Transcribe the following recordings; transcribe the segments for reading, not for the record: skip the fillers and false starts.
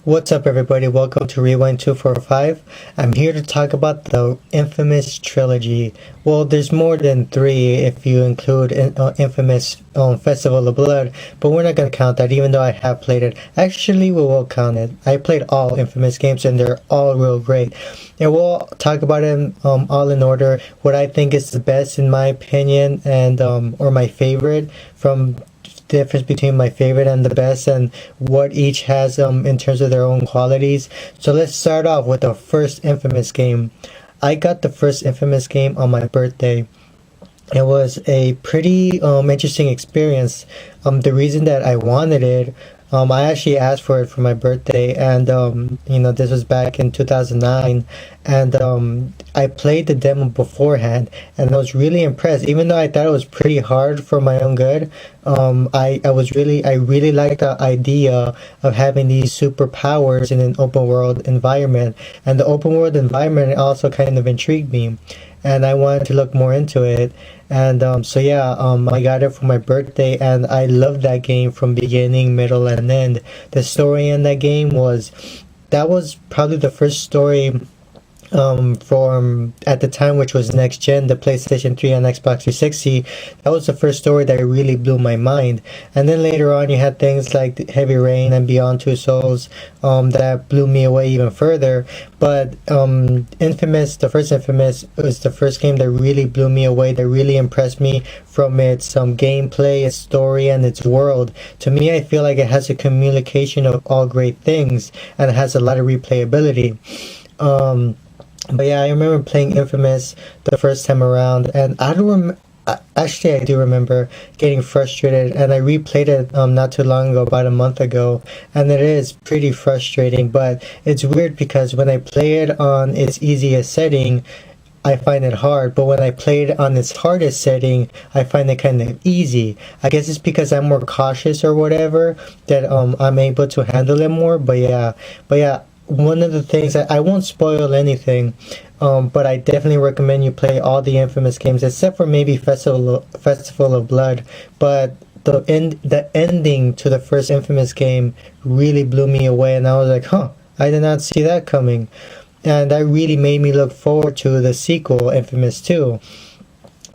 What's up, everybody? Welcome to Rewind 245. I'm here to talk about the infamous trilogy. Well, there's more than three if you include infamous Festival of Blood, but we're not going to count that even though I have played it. Actually, we will count it. I played all infamous games and they're all real great. And we'll talk about it all in order. What I think is the best in my opinion and or my favorite from difference between my favorite and the best and what each has in terms of their own qualities. So let's start off with the first infamous game. I got the first infamous game on my birthday. It was a pretty interesting experience. The reason that I wanted it, I actually asked for it for my birthday, and this was back in 2009, and I played the demo beforehand, and I was really impressed. Even though I thought it was pretty hard for my own good, I really liked the idea of having these superpowers in an open world environment, and the open world environment also kind of intrigued me, and I wanted to look more into it. And I got it for my birthday, and I loved that game from beginning, middle, and end. The story in that game was probably the first story from at the time, which was next gen, the PlayStation 3 and Xbox 360. That was the first story that really blew my mind. And then later on you had things like Heavy Rain and Beyond Two Souls that blew me away even further. But Infamous, the first Infamous, was the first game that really blew me away, that really impressed me from its gameplay, its story, and its world. To me, I feel like it has a communication of all great things, and it has a lot of replayability. But yeah, I remember playing Infamous the first time around, and I do remember getting frustrated, and I replayed it not too long ago, about a month ago, and it is pretty frustrating. But it's weird because when I play it on its easiest setting, I find it hard, but when I play it on its hardest setting, I find it kind of easy. I guess it's because I'm more cautious or whatever that I'm able to handle it more. But yeah. One of the things I won't spoil anything, but I definitely recommend you play all the Infamous games except for maybe Festival of Blood. But the ending to the first Infamous game really blew me away, and I was like, I did not see that coming, and that really made me look forward to the sequel, Infamous 2.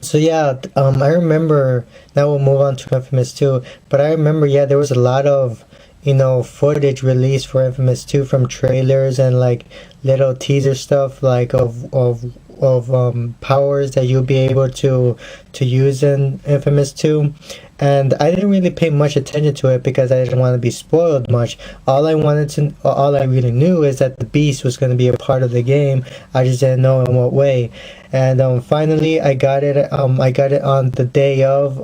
So yeah, I remember. Now we'll move on to Infamous 2, but I remember, there was a lot of footage released for Infamous 2 from trailers and like little teaser stuff like of powers that you'll be able to use in Infamous 2. And I didn't really pay much attention to it because I didn't want to be spoiled much. All I really knew is that the Beast was going to be a part of the game. I just didn't know in what way. And finally, I got it. I got it on the day of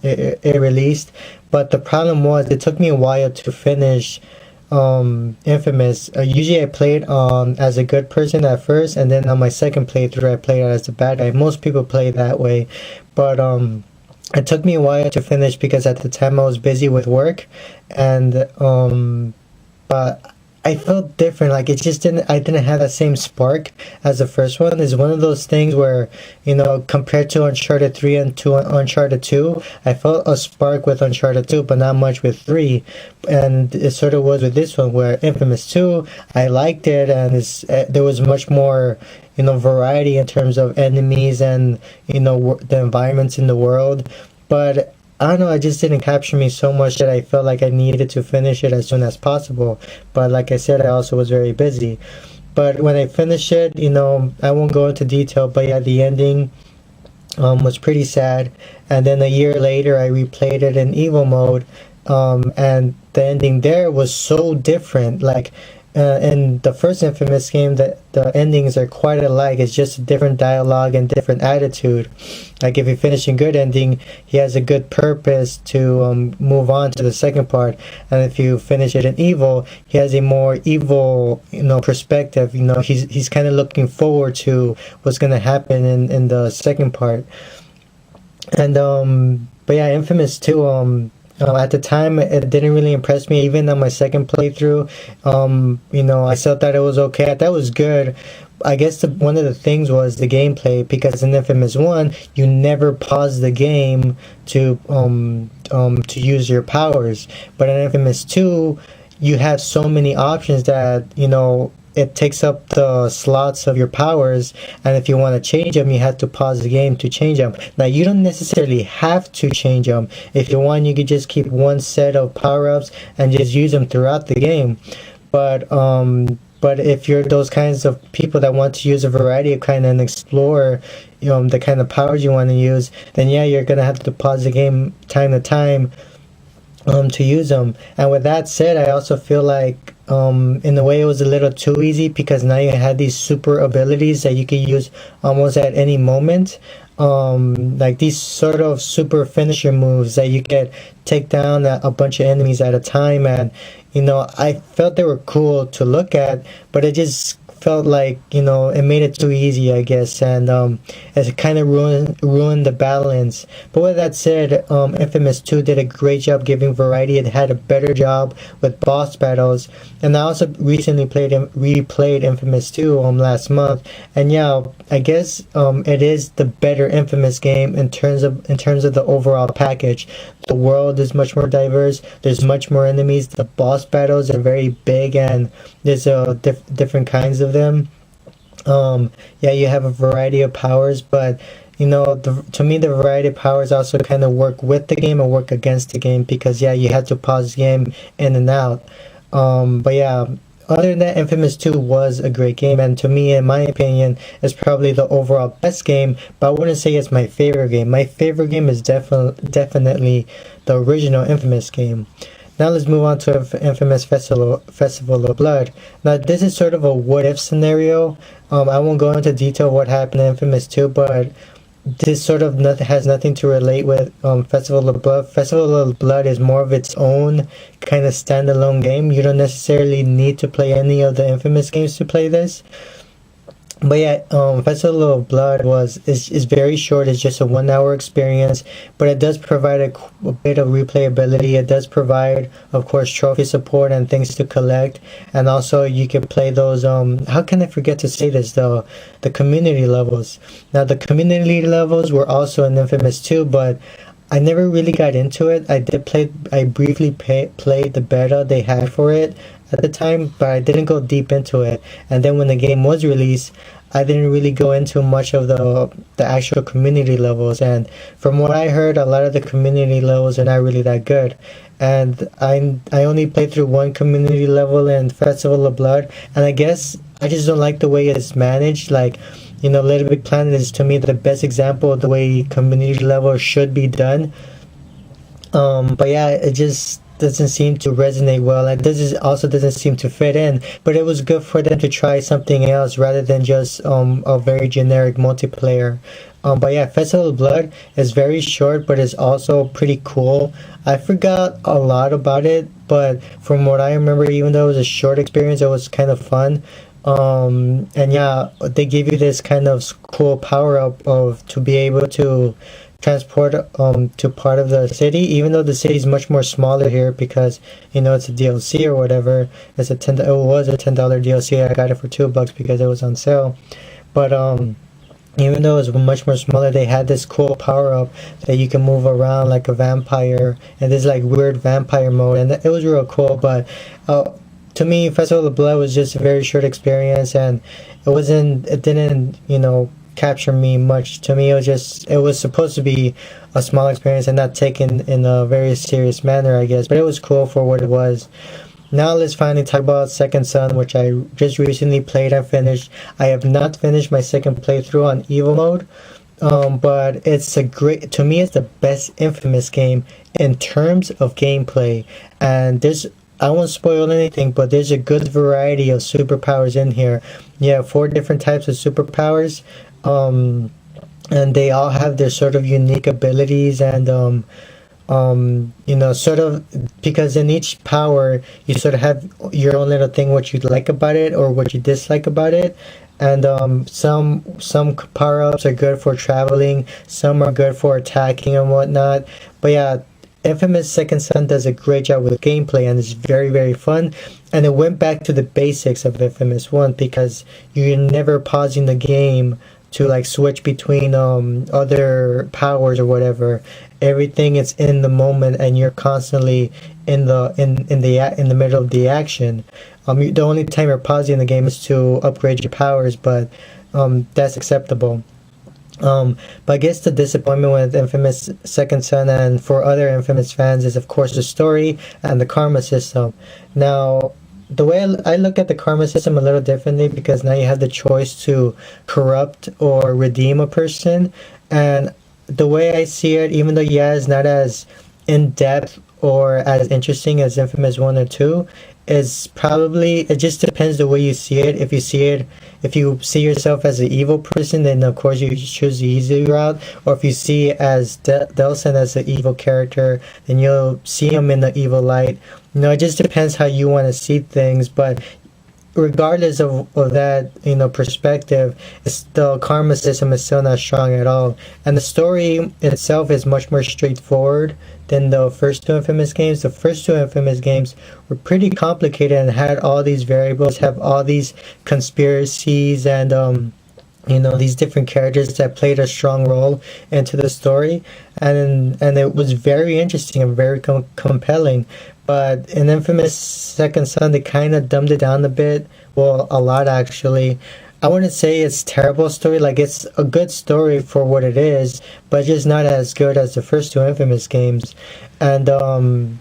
it released. But the problem was it took me a while to finish Infamous. Usually I played as a good person at first, and then on my second playthrough I played as a bad guy. Most people play that way, but it took me a while to finish because at the time I was busy with work, and but I felt different. Like I didn't have that same spark as the first one. It's one of those things where, compared to Uncharted 3 and to Uncharted 2, I felt a spark with Uncharted 2, but not much with 3. And it sort of was with this one, where Infamous 2, I liked it, and there was much more, variety in terms of enemies and, the environments in the world. But I don't know, it just didn't capture me so much that I felt like I needed to finish it as soon as possible. But like I said, I also was very busy. But when I finished it, I won't go into detail, but yeah, the ending was pretty sad. And then a year later, I replayed it in Evo mode, and the ending there was so different. Like, in the first Infamous game, the endings are quite alike. It's just a different dialogue and different attitude. Like if you finish a good ending, he has a good purpose to move on to the second part, and if you finish it in evil, he has a more evil perspective. He's kind of looking forward to what's gonna happen in the second part. And but yeah, Infamous 2, at the time, it didn't really impress me. Even on my second playthrough, I still thought it was okay. I thought it was good. I guess one of the things was the gameplay, because in Infamous 1, you never pause the game to use your powers. But in Infamous 2, you have so many options that, it takes up the slots of your powers, and if you want to change them, you have to pause the game to change them. Now, you don't necessarily have to change them. If you want, you could just keep one set of power-ups and just use them throughout the game. But if you're those kinds of people that want to use a variety of kind and explore, the kind of powers you want to use, then yeah, you're gonna have to pause the game time to time to use them. And with that said, I also feel like in a way it was a little too easy, because now you had these super abilities that you could use almost at any moment. Like these sort of super finisher moves that you could take down a bunch of enemies at a time, and I felt they were cool to look at, but it just felt like it made it too easy, I guess, and it kind of ruined the balance. But with that said, Infamous 2 did a great job giving variety. It had a better job with boss battles, and I also recently replayed Infamous 2 last month, and yeah, I guess it is the better Infamous game in terms of the overall package. The world is much more diverse. There's much more enemies. The boss battles are very big, and there's different kinds of them. Yeah, you have a variety of powers, but to me, the variety of powers also kind of work with the game and work against the game, because yeah, you have to pause the game in and out. But yeah, other than that, Infamous 2 was a great game, and to me, in my opinion, it's probably the overall best game, but I wouldn't say it's my favorite game. My favorite game is definitely the original Infamous game. Now let's move on to Infamous Festival of Blood. Now this is sort of a what-if scenario. I won't go into detail what happened in Infamous 2, but this sort of has nothing to relate with Festival of Blood. Festival of Blood is more of its own kind of standalone game. You don't necessarily need to play any of the Infamous games to play this. But yeah, Festival of Blood is very short. It's just a 1 hour experience, but it does provide a bit of replayability. It does provide, of course, trophy support and things to collect, and also you can play those. How can I forget to say this though? The community levels. Now the community levels were also in Infamous 2, but I never really got into it. I briefly played the beta they had for it at the time, but I didn't go deep into it. And then when the game was released, I didn't really go into much of the actual community levels. And from what I heard, a lot of the community levels are not really that good. And I only played through one community level in Festival of Blood, and I guess I just don't like the way it's managed. Like, Little Big Planet is to me the best example of the way community level should be done. But yeah, it just doesn't seem to resonate well, and this also doesn't seem to fit in. But it was good for them to try something else rather than just a very generic multiplayer. But yeah, Festival of Blood is very short, but it's also pretty cool. I forgot a lot about it, but from what I remember, even though it was a short experience, it was kind of fun. And yeah, they give you this kind of cool power up to be able to transport to part of the city, even though the city is much more smaller here, because it's a DLC or whatever. It was a $10 DLC. I got it for $2 because it was on sale. But even though it was much more smaller, they had this cool power up that you can move around like a vampire, and this like weird vampire mode, and it was real cool. But to me, Festival of Blood was just a very short experience, and it didn't capture me much. To me, it was supposed to be a small experience and not taken in a very serious manner, I guess, but it was cool for what it was. Now let's finally talk about Second Son, which I just recently played and finished. I have not finished my second playthrough on Evil Mode, but to me it's the best Infamous game in terms of gameplay, and I won't spoil anything, but there's a good variety of superpowers in here. Yeah, 4 different types of superpowers, and they all have their sort of unique abilities, and sort of, because in each power you sort of have your own little thing, what you like about it or what you dislike about it. And some power-ups are good for traveling, some are good for attacking and whatnot. But yeah, Infamous Second Son does a great job with gameplay, and it's very, very fun. And it went back to the basics of Infamous 1, because you're never pausing the game to like switch between other powers or whatever. everything is in the moment, and you're constantly in the middle of the action. The only time you're pausing the game is to upgrade your powers, but that's acceptable. But I guess the disappointment with Infamous Second Son and for other Infamous fans is, of course, the story and the karma system. Now, the way I look at the karma system a little differently, because now you have the choice to corrupt or redeem a person. And the way I see it, even though, yeah, it's not as in depth or as interesting as Infamous 1 or 2, is probably, it just depends the way you see it. If you see yourself as an evil person, then of course you choose the easy route. Or if you see as Delson as an evil character, then you'll see him in the evil light. It just depends how you want to see things. But regardless of that, perspective, the karma system is still not strong at all. And the story itself is much more straightforward than the first two Infamous games. The first two Infamous games were pretty complicated and had all these variables, have all these conspiracies and these different characters that played a strong role into the story, and it was very interesting and very compelling. But in Infamous Second Son, they kind of dumbed it down a bit. Well, a lot actually. I wouldn't say it's terrible story. Like, it's a good story for what it is, but just not as good as the first two Infamous games. And even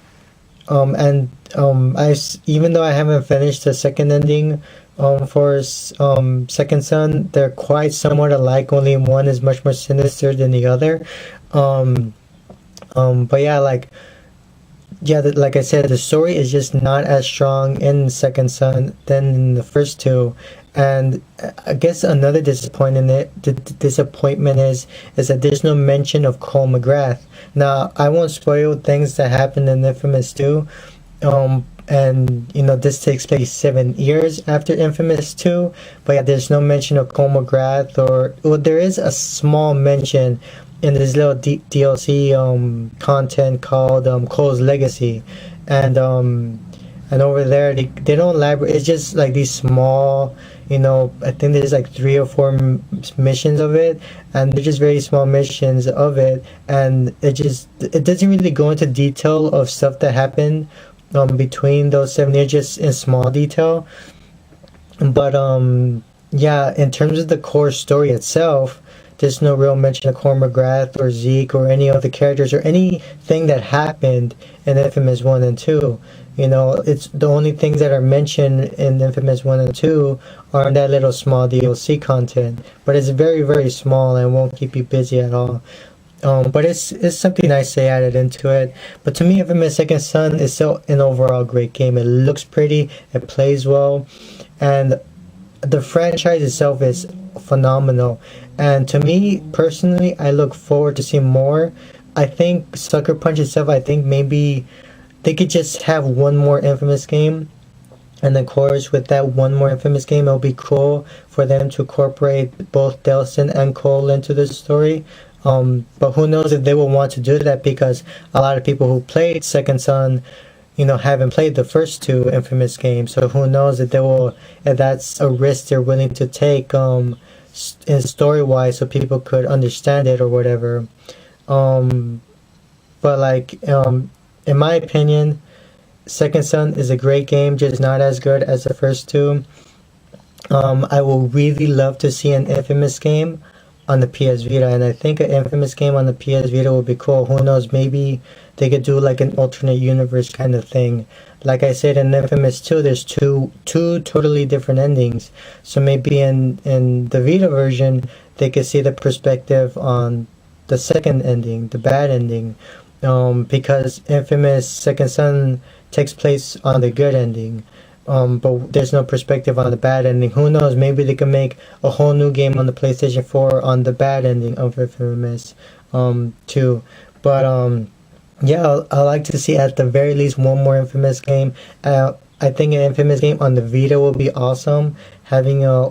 though I haven't finished the second ending for Second Son, they're quite somewhat alike. Only one is much more sinister than the other. But yeah, like I said, the story is just not as strong in Second Son than in the first two. And I guess another disappointment is that there's no mention of Cole McGrath. Now, I won't spoil things that happened in Infamous 2. And this takes place 7 years after Infamous 2. But yeah, there's no mention of Cole McGrath, well, there is a small mention in this little DLC content called Cole's Legacy, and over there they don't elaborate. It's just like these small, I think there's like 3 or 4 missions of it, and they're just very small missions of it, and it doesn't really go into detail of stuff that happened between those 7 years, just in small detail. But yeah, in terms of the core story itself, there's no real mention of Cole McGrath or Zeke or any of the characters or anything that happened in Infamous 1 and 2. It's the only things that are mentioned in Infamous 1 and 2 are in that little small DLC content. But it's very, very small and won't keep you busy at all. But it's something nice they added into it. But to me, Infamous Second Son is still an overall great game. It looks pretty, it plays well, and the franchise itself is phenomenal. And to me personally, I look forward to seeing more. I think Sucker Punch itself, I think maybe they could just have one more Infamous game, and of course with that one more Infamous game, it'll be cool for them to incorporate both Delson and Cole into the story. But who knows if they will want to do that, because a lot of people who played Second Son haven't played the first two Infamous games. So who knows if that's a risk they're willing to take in story-wise, so people could understand it or whatever. But in my opinion, Second Son is a great game, just not as good as the first two. I will really love to see an Infamous game on the PS Vita, and I think an Infamous game on the PS Vita would be cool. Who knows, maybe they could do like an alternate universe kind of thing. Like I said, in Infamous 2, there's two totally different endings. So maybe in the Vita version, they could see the perspective on the second ending, the bad ending. Because Infamous Second Son takes place on the good ending. But there's no perspective on the bad ending. Who knows, maybe they can make a whole new game on the PlayStation 4 on the bad ending of Infamous 2. But yeah, I like to see at the very least one more Infamous game. I think an Infamous game on the Vita will be awesome. Having a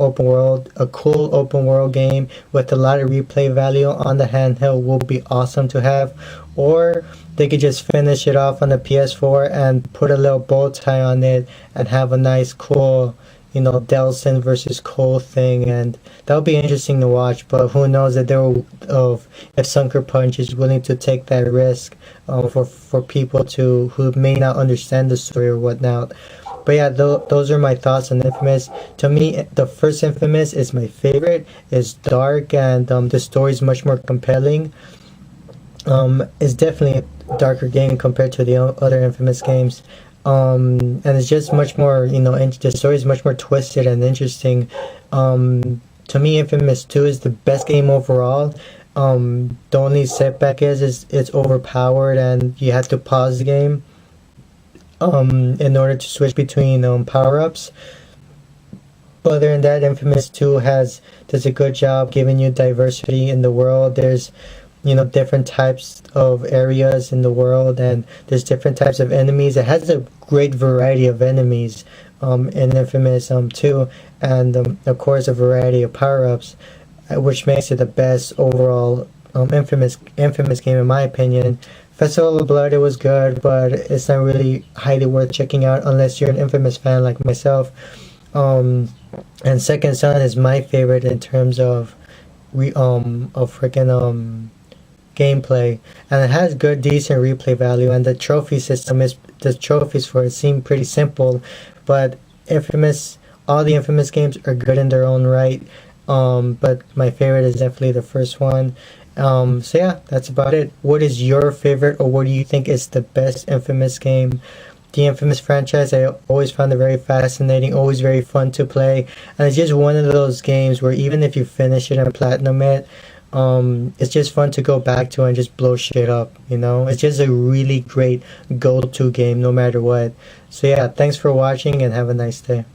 cool open world game with a lot of replay value on the handheld will be awesome to have. Or they could just finish it off on the PS4 and put a little bow tie on it and have a nice, cool, Delson versus Cole thing, and that would be interesting to watch. But who knows that if Sucker Punch is willing to take that risk for people who may not understand the story or whatnot. But yeah, those are my thoughts on Infamous. To me, the first Infamous is my favorite. It's dark, and the story is much more compelling. It's definitely a darker game compared to the other Infamous games. And it's just much more, the story is much more twisted and interesting. To me, Infamous 2 is the best game overall. The only setback is it's overpowered, and you have to pause the game in order to switch between power-ups. But other than that, Infamous 2 does a good job giving you diversity in the world. There's different types of areas in the world, and there's different types of enemies. It has a great variety of enemies in Infamous 2, and of course a variety of power-ups, which makes it the best overall Infamous game in my opinion. Festival of Blood, it was good, but it's not really highly worth checking out unless you're an Infamous fan like myself. And Second Son is my favorite in terms of freaking gameplay, and it has good, decent replay value, and the trophies for it seem pretty simple, but all the Infamous games are good in their own right. But my favorite is definitely the first one. So yeah, that's about it. What is your favorite, or what do you think is the best Infamous game? The Infamous franchise, I always found it very fascinating, always very fun to play, and it's just one of those games where even if you finish it and platinum it, it's just fun to go back to and just blow shit up, It's just a really great go-to game no matter what. So yeah, thanks for watching and have a nice day.